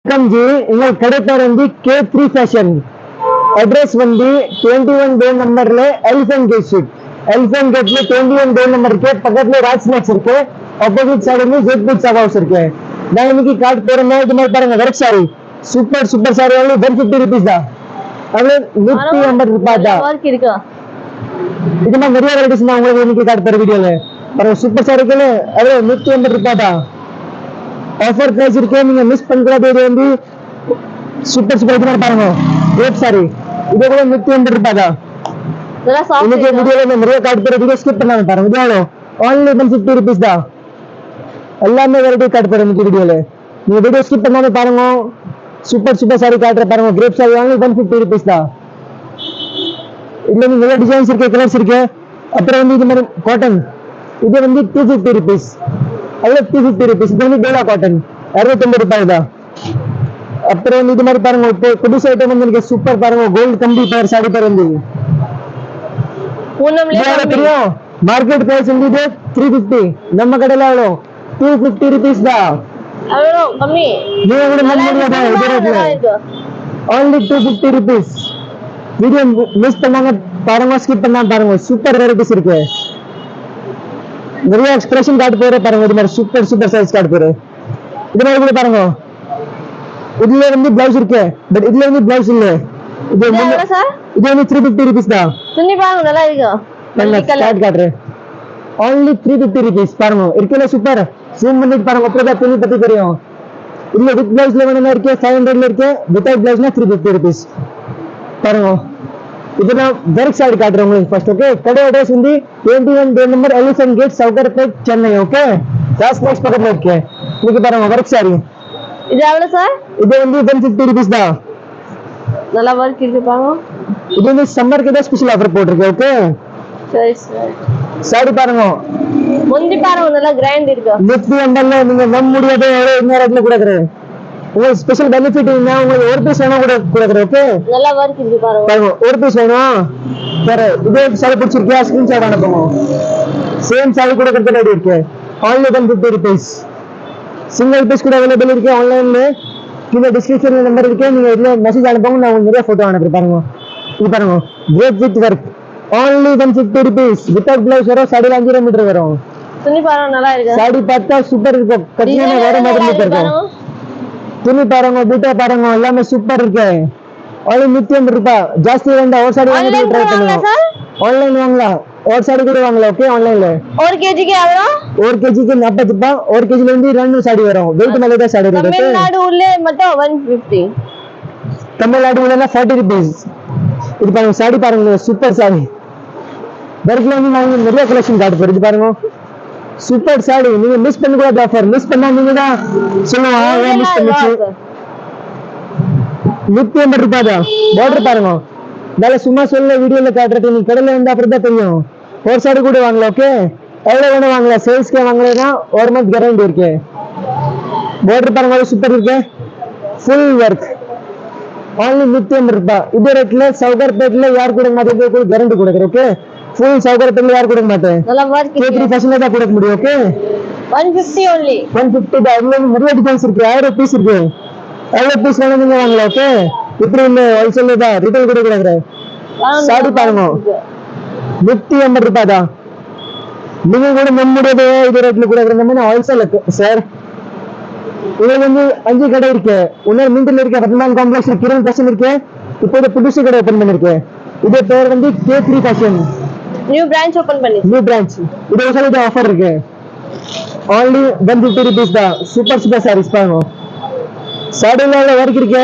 வணக்கம் ஜி, உங்கள் கடை பேர் வந்து K3 ஃபேஷன். அட்ரஸ் வந்து 21 டோர் நம்பர்ல எலிஃபென்ட் கேட் ஸ்ட்ரீட். எலிஃபென்ட் கேட்ல 21 டோர் நம்பர் இருக்கு. பக்கத்துல ராஜ் ஸ்நாக்ஸ் இருக்கு. ஆப்போசிட் சைடு வந்து ஜெட் பிட் சப் ஹவுஸ் இருக்கு. நான் இன்னைக்கு கார்டு போறேன். இது மாதிரி பாருங்க, வெரைட்டி சாரி, சூப்பர் சாரி வந்து 150 rupees தான். அது 150 ரூபாய் தான். இது மாதிரி நிறைய வெரைட்டிஸ் நான் உங்களுக்கு இன்னைக்கு கார்டு போற வீடியோல பாருங்க. சூப்பர் சாரிக்கு அது 150 ரூபாய் தான். ஆஃபர் பிரைஸ் இருக்கு, நீங்க மிஸ் பண்ணக்கூடாது. இது வந்து சூப்பர் இது மாதிரி பாருங்க, கிரேட் சாரி. இது கூட 150 ரூபாய் தான். இன்னைக்கு வீடியோல நிறைய கார்டு போற வீடியோ ஸ்கிப் பண்ணாம பாருங்க. இது only 150 rupees தான். எல்லாமே வெரைட்டி கார்டு போற இன்னைக்கு வீடியோல. நீங்க வீடியோ ஸ்கிப் பண்ணாம பாருங்க. சூப்பர் சாரி காட்டுற பாருங்க. கிரேட் சாரி only 150 rupees தான். இதுல நிறைய டிசைன்ஸ் இருக்கு, கலர்ஸ் இருக்கு. அப்புறம் வந்து இது மாதிரி காட்டன், இது வந்து 250 rupees. அதுல 250 rupees. இது வந்து டோலா காட்டன் 69 ரூபாய் தான். அப்புறம் இது மாதிரி பாருங்க, இப்போ புதுசு ஐட்டம் வந்து சூப்பர் பாருங்க. கோல்ட் கம்பி பேர் சாரி பேர் வந்து தெரியும். மார்க்கெட் பிரைஸ் வந்து 350, நம்ம கடையில எவ்வளோ 250 rupees தான். only 250 rupees. வீடியோ மிஸ் பண்ணாங்க பாருங்க, ஸ்கிப் பண்ணாம பாருங்க. சூப்பர் வெரைட்டிஸ் இருக்கு. நிறைய எக்ஸ்பிரஷன் கார்டு போற பாருங்க. இது மாதிரி சூப்பர் சைஸ் கார்டு போற. இது மாதிரி கூட பாருங்க. இதுல வந்து பிளவுஸ் இருக்கு, பட் இதுல வந்து பிளவுஸ் இல்ல. இது வந்து 350 rupees தான். துணி பாருங்க, நல்லா இருக்கு. கார்டு காட்டுறேன். only 350 rupees பாருங்க. இருக்குல சூப்பர். ஜூம் பண்ணி பாருங்க, அப்பதான் துணி பத்தி தெரியும். இல்ல வித் பிளவுஸ்ல வேணும்னா இருக்கு, 500ல இருக்கு. வித்அவுட் பிளவுஸ்னா 350 rupees பாருங்க. இதுதான் வெரைட்டி சாரி காட்டுறேன் உங்களுக்கு ஃபர்ஸ்ட். ஓகே, கடை அட்ரஸ் வந்து 21 door number elephant gate, Sowcarpet, Chennai. Okay, Raj snacks பக்கத்துல இருக்கு. இன்னைக்கு பாருங்க வெரைட்டி சாரி. இது எவ்வளவு சார்? இது வந்து 150 rupees தான். நல்லா வர்க் இருக்கு பாருங்க. இது வந்து சம்மருக்கு தான் ஸ்பெஷல் ஆஃபர் போட்டுருக்கு. ஓகே, சரி சார். சாரி பாருங்க, முந்தி பாருங்க, நல்லா கிராண்ட் இருக்கு. நெக்ஸ்ட் வந்தால நீங்க நம்ப முடியாத இந்த ரேட்ல கொடுக்குறேன். உங்களுக்கு ஸ்பெஷல் பெனிஃபிட் என்ன, உங்களுக்கு ஒரு பீஸ் வேணா கூட கொடுக்குறேன். ஓகே, நல்லா வர்க் இருக்கு பாருங்க. ஒரு பீஸ் வேணும் சார். இதே சாரி பிடிச்சிருக்கியா, ஸ்கிரீன்ஷாட் அனுப்புங்க. சேம் சாரி கூட கொடுத்து ரெடி இருக்கு. only 150 rupees. சிங்கிள் பீஸ் கூட அவைலபிள் இருக்கு ஆன்லைன்ல. கீழே டிஸ்கிரிப்ஷன்ல நம்பர் இருக்கு, நீங்க இதுல மெசேஜ் அனுப்புங்க, நான் உங்களுக்கு நிறைய போட்டோ அனுப்புறேன். பாருங்க, இது பாருங்க, great with work only 150 rupees. Without blouse வரும். சாடில 5 மீட்டர் வரும். துணி பாருங்க, நல்லா இருக்கு. சாடி பார்த்தா சூப்பர் இருக்கும். கட்டினா வேற மாதிரி இருக்கும். துணி பாருங்க, பூட்டா பாருங்க, எல்லாமே சூப்பர் இருக்கு. only 150 ரூபாய். ஜாஸ்தி வேண்டா, ஒரு சாடி வாங்கி ட்ரை பண்ணுங்க. ஆன்லைன் வாங்கலாம், ஒரு சாடி கூட வாங்கலாம். ஓகே, ஆன்லைன்ல 1 kg எவ்வளவு? 1 kg 40 ரூபாய். 1 kg ல இருந்து 2 சாடி வரும். வெயிட் மேல தான் சாடி வரும். தமிழ்நாடு உள்ள மட்டும் 150. தமிழ்நாடு உள்ள 40 rupees. இது பாருங்க, சாடி பாருங்க, சூப்பர் சாடி. பர்க்ல வந்து நான் நிறைய கலெக்ஷன் காட்டு போறேன். இது பாருங்க, சூப்பர் சாடி. நீங்க மிஸ் பண்ண கூட ஆஃபர் மிஸ் பண்ணா நீங்க தான் சொல்லுவாங்க ஏன் மிஸ் பண்ணிச்சு. 150 ரூபாய் தான். பார்டர் பாருங்க, நல்ல சும்மா சொல்ல வீடியோல காட்டுறது. நீங்க கடையில வந்து அப்புறம் தான் தெரியும். ஒரு சாடி கூட வாங்கலாம். ஓகே, எவ்வளவு வேணும் வாங்கலாம். சேல்ஸ்க்கே வாங்கலைன்னா 1 month கேரண்டி இருக்கு. பார்டர் பாருங்க, சூப்பர் இருக்கு. ஃபுல் ஒர்க் only 150 ரூபாய். இதே ரேட்ல சவுகர்பேட்ல யார் கொடுக்க மாட்டேங்குது, கேரண்டி கொடுக்குறேன். ஓகே, ஃபுல் சவுகர்பேட்ல யார் கொடுக்க மாட்டேன். நல்லா வர்க் இருக்கு. K3 ஃபேஷன்ல தான் கொடுக்க முடியும். Okay, 150 only. 150 தான். இதுல நிறைய டிசைன்ஸ் இருக்கு. 1000 பீஸ் இருக்கு. எவ்வளவு பீஸ் வேணும் நீங்க வாங்கலாம். ஓகே, இப்படி இல்ல, ஹோல்சேல் தான், ரீட்டைல் கூட கொடுக்குறேன். சாடி பாருங்க, 150 ரூபாய் தான். நீங்க கூட நம்ப முடியாது இது ரேட்ல கொடுக்குறேன். Wholesale sir. இதுல வந்து 5 கடை இருக்கு. இன்னொரு மிண்டில் இருக்கு, பத்மநாபன் காம்ப்ளெக்ஸ்ல கிரண் ஃபேஷன் இருக்கு. இப்போ புதுசு கடை ஓபன் பண்ணிருக்கு. இது பேர் வந்து K3 fashion. New branch open பண்ணி. New branch. இது ஒரு சாரி ஆஃபர் இருக்கு. only 150 rupees தான். சூப்பர் சாரீஸ் பாருங்க. சாடில வர்க் இருக்கு.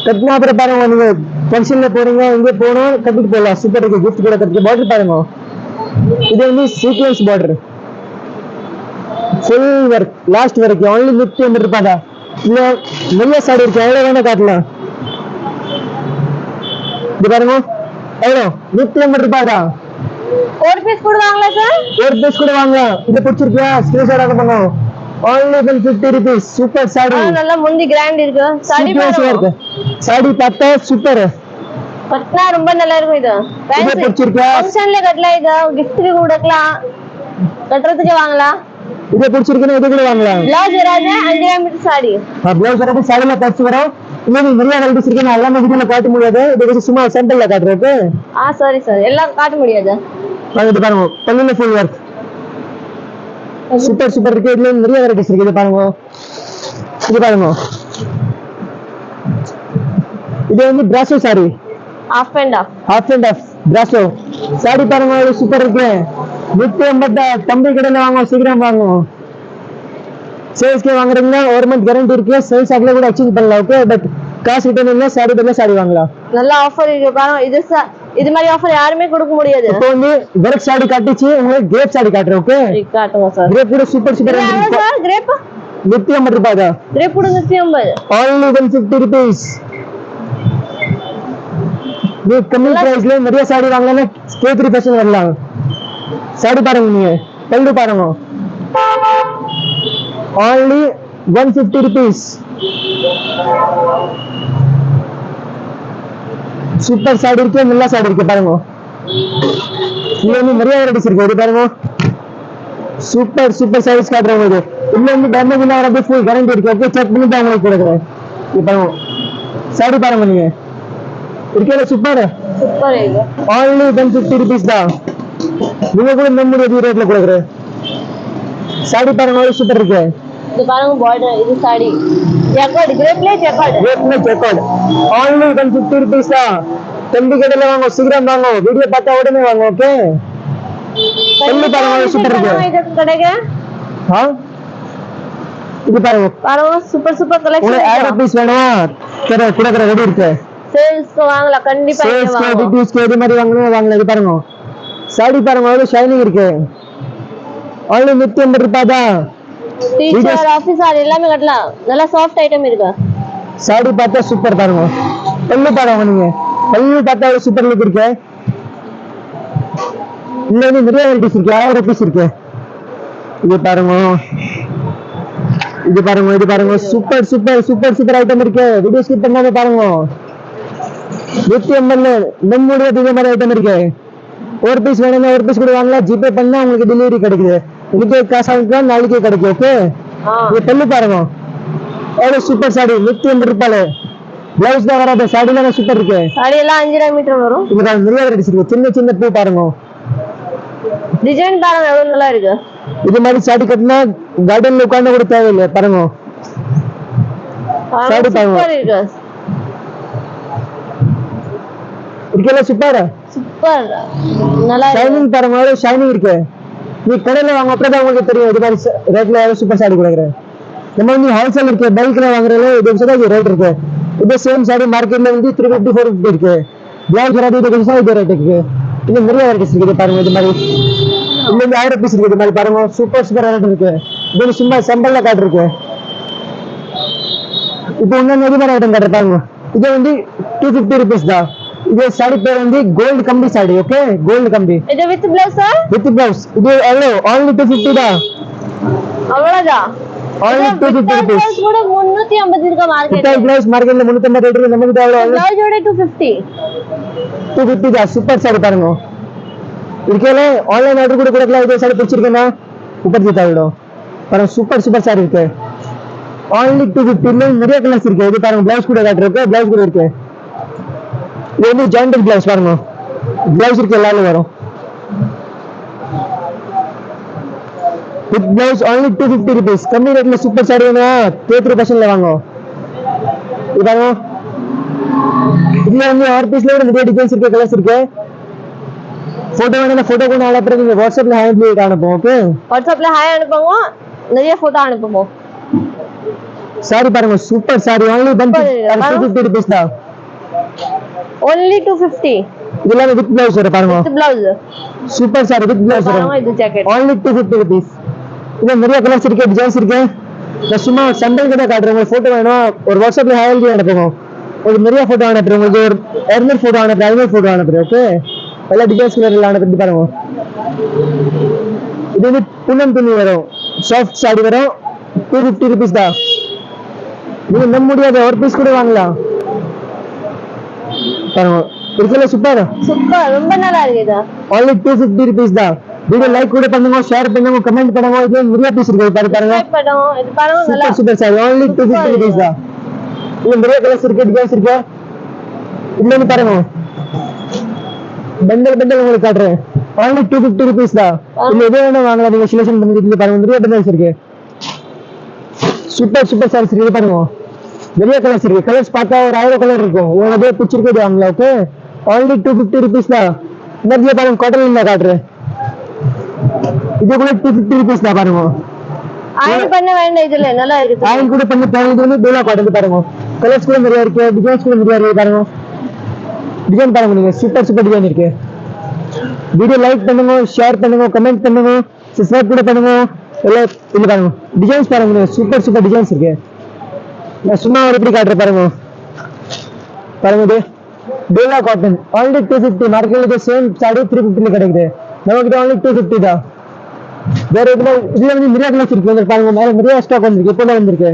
கட்டினா அப்புறம் பாருங்க, நீங்க ஃபங்க்ஷன்ல போறீங்க, எங்க போகணும் கட்டிட்டு போகலாம். சூப்பர் இருக்கு. கிஃப்ட் கூட கட்டி. பார்டர் பாருங்க, இது வந்து sequence border, full work last வரைக்கும். only 150 ரூபாய் தான். இல்ல நிறைய சாடி இருக்கு, எவ்வளவு வேணா காட்டலாம். இது பாருங்க, எவ்வளவு 150 ரூபாய் தான். ஒரு பீஸ் கூட வாங்கல சார்? ஒரு பீஸ் கூட வாங்கலாம். இது பிடிச்சிருக்கா, ஸ்கிரீன்ஷாட் அனுப்புங்க. only 150 rupees. சூப்பர் சாடி. நல்லா முந்தி கிராண்ட் இருக்கு. சாடி பாருங்க, சாடி பார்த்தா சூப்பர். கட்டினா ரொம்ப நல்லா இருக்கும். இது பிடிச்சிருக்கா, ஃபங்க்ஷன்ல கட்டலாம். இது கிஃப்ட் கொடுக்கலாம், கட்டுறதுக்கு வாங்கலாம். இதை பிடிச்சிருக்குன்னா இது கூட வாங்கலாம். பிளவுஸ் வராது 5 மீட்டர் சாரி. பிளவுஸ் வராது, சாரில தச்சு வரும். இன்னும் நிறைய வெரைட்டிஸ் இருக்கு, நான் எல்லாமே வீடியோல காட்ட முடியாது. இது சும்மா சாம்பிள்ல காட்டுறேன். சரி சார், எல்லாம் காட்ட முடியாது. இது பாருங்க, பல்லுல ஃபுல் ஒர்க் சூப்பர் சூப்பர் இருக்கு. இதுல நிறைய வெரைட்டிஸ் இருக்கு. இது பாருங்க, இது பாருங்க, இது வந்து brasso sari, half and half brasso sari பாருங்க, சூப்பர் இருக்கு. 150 தம்பி கடையில வாங்க, சீக்கிரம் வாங்க. சேல்ஸ்க்கு வாங்குறீங்கன்னா 1 மந்த் கேரண்டி இருக்கு. சேல்ஸ் ஆகல கூட எக்ஸ்சேஞ்ச் பண்ணலாம். ஓகே, பட் காசு ரிட்டர்ன் இல்ல, சாரி பதிலா சாரி வாங்கலாம். நல்ல ஆஃபர் இருக்கு பாருங்க. இது மாதிரி ஆஃபர் யாருமே கொடுக்க முடியாது. இப்போ வந்து வெரக் சாரி காட்டிச்சு, உங்களுக்கு கிரேப் சாரி காட்டுறேன். ஓகே, காட்டுங்க சார். கிரேப் கூட சூப்பர் சூப்பர் இருக்கு சார். கிரேப் 150 ரூபாய் தான். கிரேப் கூட 150, only 150 rupees. ये कमी प्राइस ले நிறைய சாரி வாங்கலாம், K3 ஃபேஷன் வரலாம். சாரி பாருங்க, நீங்க பல்லு பாருங்க, only 150 rupees. சூப்பர் சாரி இருக்கு, நல்ல சாரி இருக்கு பாருங்க. இதுல வந்து நிறைய வெரைட்டிஸ் இருக்கு. இது பாருங்க, சூப்பர் சூப்பர் சாரீஸ் காட்டுறேன். இது இதுல வந்து டேமேஜ் இல்ல, வரது ஃபுல் கேரண்டி இருக்கு. ஓகே, செக் பண்ணி தான் உங்களுக்கு கொடுக்குறேன். இது பாருங்க, சாரி பாருங்க, நீங்க இருக்கல சூப்பர் சூப்பர் இது. only 150 rupees தான். நீங்க கூட நம்முடைய ரேட்ல கொடுக்குறேன். சாரி பாருங்க, சூப்பர் இருக்கு. இது பாருங்க பார்டர், இது சாரி ஜக்கார்ட், கிரேப்ல ஜக்கார்ட் only 150 rupees தான். தம்பி கடையில வாங்க, சீக்கிரம் வாங்க, வீடியோ பார்த்தா உடனே வாங்க. ஓகே, தம்பி பாருங்க, சூப்பர் இருக்கு. இது கடைங்க. இது பாருங்க பாருங்க, சூப்பர் சூப்பர் கலெக்ஷன். ஒரு 1000 பீஸ் வேணுமா கொடுக்குற ரெடி இருக்கு. சேல்ஸ்க்கு வாங்கலாம், கண்டிப்பா சேல்ஸ் இது மாதிரி வாங்கலாம். இது பாருங்க, சாரி பாருங்க, அவ்வளவு ஷைனிங் இருக்கு. only 150 ரூபாய் தான். டீச்சர் ஆபீஸ் சாரி எல்லாமே கட்டலாம், நல்ல சாஃப்ட் ஐட்டம் இருக்கு. சாரி பார்த்தா சூப்பர் பாருங்க. பல்லு பாருங்க, நீங்க பல்லு பார்த்தா சூப்பர் லுக் இருக்கு. இன்னும் வந்து நிறைய வெரைட்டிஸ் இருக்கு, 1000 பீஸ் இருக்கு. இது பாருங்க, இது பாருங்க, இது பாருங்க, super super super super item இருக்கு. வீடியோ ஸ்கிப் பண்ணாம பாருங்க. 150 நம்முடைய இதே மாதிரி ஐட்டம் இருக்கு. ஒரு பீஸ் வேணும்னா ஒரு பீஸ் கூட வாங்கலாம். ஜிபே பண்ணா உங்களுக்கு டெலிவரி கிடைக்குது. இன்னைக்கு காசு வாங்கிக்கலாம், நாளைக்கே கிடைக்கும். ஓகே, இது பல்லு பாருங்க, எவ்வளவு சூப்பர் சாரி, 150 ரூபாய். பிளவுஸ் தான் வராது, சாரிலாம் சூப்பர் இருக்கு. சாரி எல்லாம் 5 மீட்டர் வரும். இதுல நிறைய வெரைட்டிஸ் இருக்கு. சின்ன சின்ன பூ பாருங்க, டிசைன் பாருங்க, எவ்வளவு நல்லா இருக்கு. இது மாதிரி சாரி கட்டினா கார்டன்ல உட்கார்ந்து கூட தேவையில்லை. பாருங்க, சாரி பாருங்க, சூப்பர் இருக்கு. இருக்கல சூப்பர் சூப்பர் நல்லா இருக்கு. ஷைனிங் பாருங்க, எவ்வளவு ஷைனிங் இருக்கு. நீ கடையில வாங்க, அப்புறம் உங்களுக்கு தெரியும் இது மாதிரி ரேட்ல எவ்வளவு சூப்பர் சாரி கொடுக்குறேன். நம்ம வந்து ஹோல்சேல் இருக்கு, பல்க்ல வாங்குறதுல இது ரேட் இருக்கு. இது சேம் சாரி மார்க்கெட்ல வந்து 350 450 இருக்கு. பிளவுஸ் வராது, இது கொஞ்சம் இது ரேட் இருக்கு. இன்னும் நிறைய வெரைட்டிஸ் இருக்கு. பாருங்க, இது மாதிரி இன்னும் 1000 பீஸ் இருக்கு. இது மாதிரி பாருங்க, சூப்பர் சூப்பர் ரேட் இருக்கு. இது சும்மா சம்பல்ல காட்டு இருக்கு. இப்போ இன்னும் நிறைய மாதிரி ஐட்டம் காட்டுறேன் பாருங்க. இது வந்து 250 rupees தான். இது சாரி பேர் வந்து கோல்ட் கம்பி சாரி. ஓகே, கோல்ட் கம்பி. இது with blouse sir, with blouse. இது எவ்வளவு? only 250 தான். அவ்வளவுதான். only 250 rupees. பிளவுஸ் கூட 350 இருக்கு மார்க்கெட்ல. வித் பிளவுஸ் மார்க்கெட்ல 350 ரேட் இருக்கு. நம்ம கிட்ட எவ்வளவு? பிளவுஸ் ஓட 250 தான். சூப்பர் சாரி பாருங்க. இருக்கல ஆன்லைன் ஆர்டர் கூட கொடுக்கலாம். இது சாரி பிடிச்சிருக்கேன்னா ऊपर देता விடும். பாருங்க, சூப்பர் சூப்பர் சாரி இருக்கு. only 250 ல நிறைய கலர்ஸ் இருக்கு. இது பாருங்க, பிளவுஸ் கூட காட்டுறேன். பிளவுஸ் கூட இருக்கு. இது வந்து ஜாயிண்டட் பிளவுஸ் பாருங்க, பிளவுஸ் இருக்கு, எல்லாரும் வரும். With blouse only 250 rupees. கம்மி ரேட்ல சூப்பர் சாரி வேணுமா K3 ஃபேஷன்ல வாங்க. இது பாருங்க, இதுல வந்து ஆர் பீஸ்ல கூட நிறைய டிசைன்ஸ் இருக்கு, கலர்ஸ் இருக்கு. போட்டோ வேணும்னா போட்டோ கூட அனுப்புறேன். நீங்க வாட்ஸ்அப்ல ஹாய் பண்ணி அனுப்புவோம். ஓகே, வாட்ஸ்அப்ல ஹாய் அனுப்புவோம், நிறைய போட்டோ அனுப்புவோம். சாரி பாருங்க, சூப்பர் சாரி, only 250 rupees தான். only 250. இதெல்லாம் வித் பிளவுஸ் வர பாருங்க, with blouse. Super sorry with blouse வர. பாருங்க, இது ஜாக்கெட் only 250 rupees. இதுல நிறைய கலர்ஸ் இருக்கு, டிசைன்ஸ் இருக்கு. நான் சும்மா சண்டல் கிட்ட காட்டுறேன். உங்களுக்கு போட்டோ வேணும், ஒரு வாட்ஸ்அப்ல ஹாய் பண்ணி அனுப்புவோம். ஒரு நிறைய போட்டோ அனுப்புறேன். உங்களுக்கு ஒரு 200 போட்டோ அனுப்புறேன், 500 போட்டோ அனுப்புறேன். ஓகே, எல்லா டிசைன்ஸ் கலர்ல அனுப்பி பாருங்க. இது வந்து புனம் துணி வரும், சாஃப்ட் சாரி வரும். 250 rupees தான். நீங்க நம்ப முடியாது, ஒரு பீஸ் கூட வாங்கலாம். பாருங்க, இருக்குல்ல சூப்பர் சூப்பர், ரொம்ப நல்லா இருக்கு. இது only 250 rupees தான். வீடியோ லைக் கூட பண்ணுங்க, ஷேர் பண்ணுங்க, கமெண்ட் பண்ணுங்க. இது நிறைய பீஸ் இருக்கு பாருங்க. Subscribe பண்ணுங்க. இது பாருங்க நல்லா. சூப்பர் சார், only 250 rupees தான். இது நிறைய கலர்ஸ் இருக்கு, டிசைன்ஸ் இருக்கு. இன்னொன்னு பாருங்க, பண்டல் உங்களுக்கு காட்டுறேன். only 250 rupees தான். இதுல எது வேணா வாங்கலாம், நீங்க செலக்ஷன் பண்ணி இதுல பாருங்க நிறைய டிசைன்ஸ் இருக்கு. சூப்பர் சார் இருக்கு பாருங்க. நிறைய கலர்ஸ் இருக்கு. கலர்ஸ் பார்த்தா ஒரு 1000 கலர் இருக்கும். உங்களுக்கு எது பிடிச்சிருக்கு வாங்கலாம். ஓகே, only 250 rupees தான். இந்த பாருங்க காட்டன் நான் காட்டுறேன். இது கூட 250 rupees தான் பாருங்க. அயன் பண்ண வேண்டாம், இதுல நல்லா இருக்கு. அயன் கூட பண்ணி பாருங்க. இது வந்து டோலா காட்டன் பாருங்க. கலர்ஸ் கூட நிறைய இருக்கு, டிசைன்ஸ் கூட நிறைய இருக்கு பாருங்க. டிசைன் பாருங்க, நீங்க சூப்பர் டிசைன் இருக்கு. வீடியோ லைக் பண்ணுங்க, ஷேர் பண்ணுங்க, கமெண்ட் பண்ணுங்க, சப்ஸ்கிரைப் கூட பண்ணுங்க. எல்லாம் இது பாருங்க, டிசைன்ஸ் பாருங்க, சூப்பர் டிசைன்ஸ் இருக்கு. நான் சும்மா ஒரு எப்படி காட்டுறேன் பாருங்க. இது டோலா காட்டன் only 250. மார்க்கெட்ல சேம் சாரி 350 கிடைக்குது. நமக்கு only 250 தான். வேற இதுல வந்து நிறைய கலர்ஸ் இருக்கு பாருங்க. மேல நிறைய ஸ்டாக் வந்திருக்கு, இப்போ வந்திருக்கு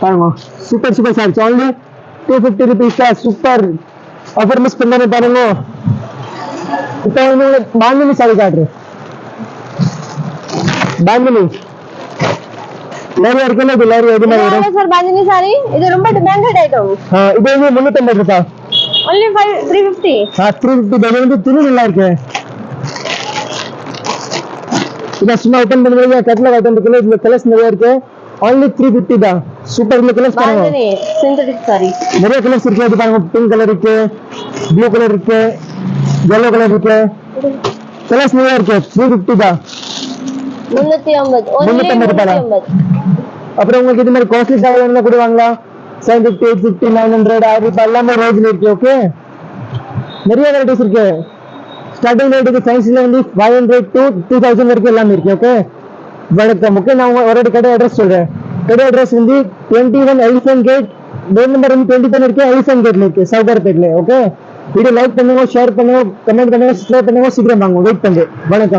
பாருங்க. சூப்பர் சாரி only 250 rupees தான். சூப்பர் ஆஃபர் மிஸ் பண்ணாம பாருங்க. இப்போ வந்து பாந்தினி சாரி காட்டுறேன். பாந்தினி நிறைய இருக்குல்ல, இது நிறைய இது மாதிரி வரும். சார் பாந்தினி சாரி இது ரொம்ப டிமாண்டட் ஐட்டம். இது வந்து 350 ரூபாய். only 350. 350 தான். வந்து துணி நல்லா இருக்கு. இத சும்மா ஓபன் பண்ணுங்க, கட்ல காட்டன் இருக்குல்ல, இதுல கலர்ஸ் நிறைய இருக்கு. only 350 தான். சூப்பர் கலர்ஸ் பாருங்க. பாந்தினி சிந்தட்டிக் சாரி நிறைய கலர்ஸ் இருக்கு. இது பாருங்க, பிங்க் கலர் இருக்கு, ப்ளூ கலர் இருக்கு, yellow கலர் இருக்கு. கலர்ஸ் நிறைய இருக்கு. 350 தான். 350. only 350. அப்புறம் உங்களுக்கு இது மாதிரி காஸ்ட்லி சாரி வேணும்னா கூட வாங்கலாம். 750, 850, 900, 1000 ரூபாய் எல்லாமே ரேஞ்சில் இருக்கு. ஓகே, நிறைய வெரைட்டிஸ் இருக்கு. ஸ்டார்டிங் ரேட் இருக்கு சைஸ்ல வந்து 500 to 2000 வரைக்கும் எல்லாமே இருக்கு. ஓகே, வணக்கம். ஓகே, நான் ஒரு கடை அட்ரஸ் சொல்றேன். கடை அட்ரஸ் வந்து 21 எலிஃபென்ட் கேட், டோர் நம்பர் வந்து 20 இருக்கு. எலிஃபென்ட் கேட்ல இருக்கு, சவுகார்பேட்ல. ஓகே, வீடியோ லைக் பண்ணுங்க, ஷேர் பண்ணுங்க, கமெண்ட் பண்ணுங்க, சப்ஸ்கிரைப் பண்ணுங்க. சீக்கிரம் வாங்க, வெயிட் பண்ணுங்க. வணக்கம்.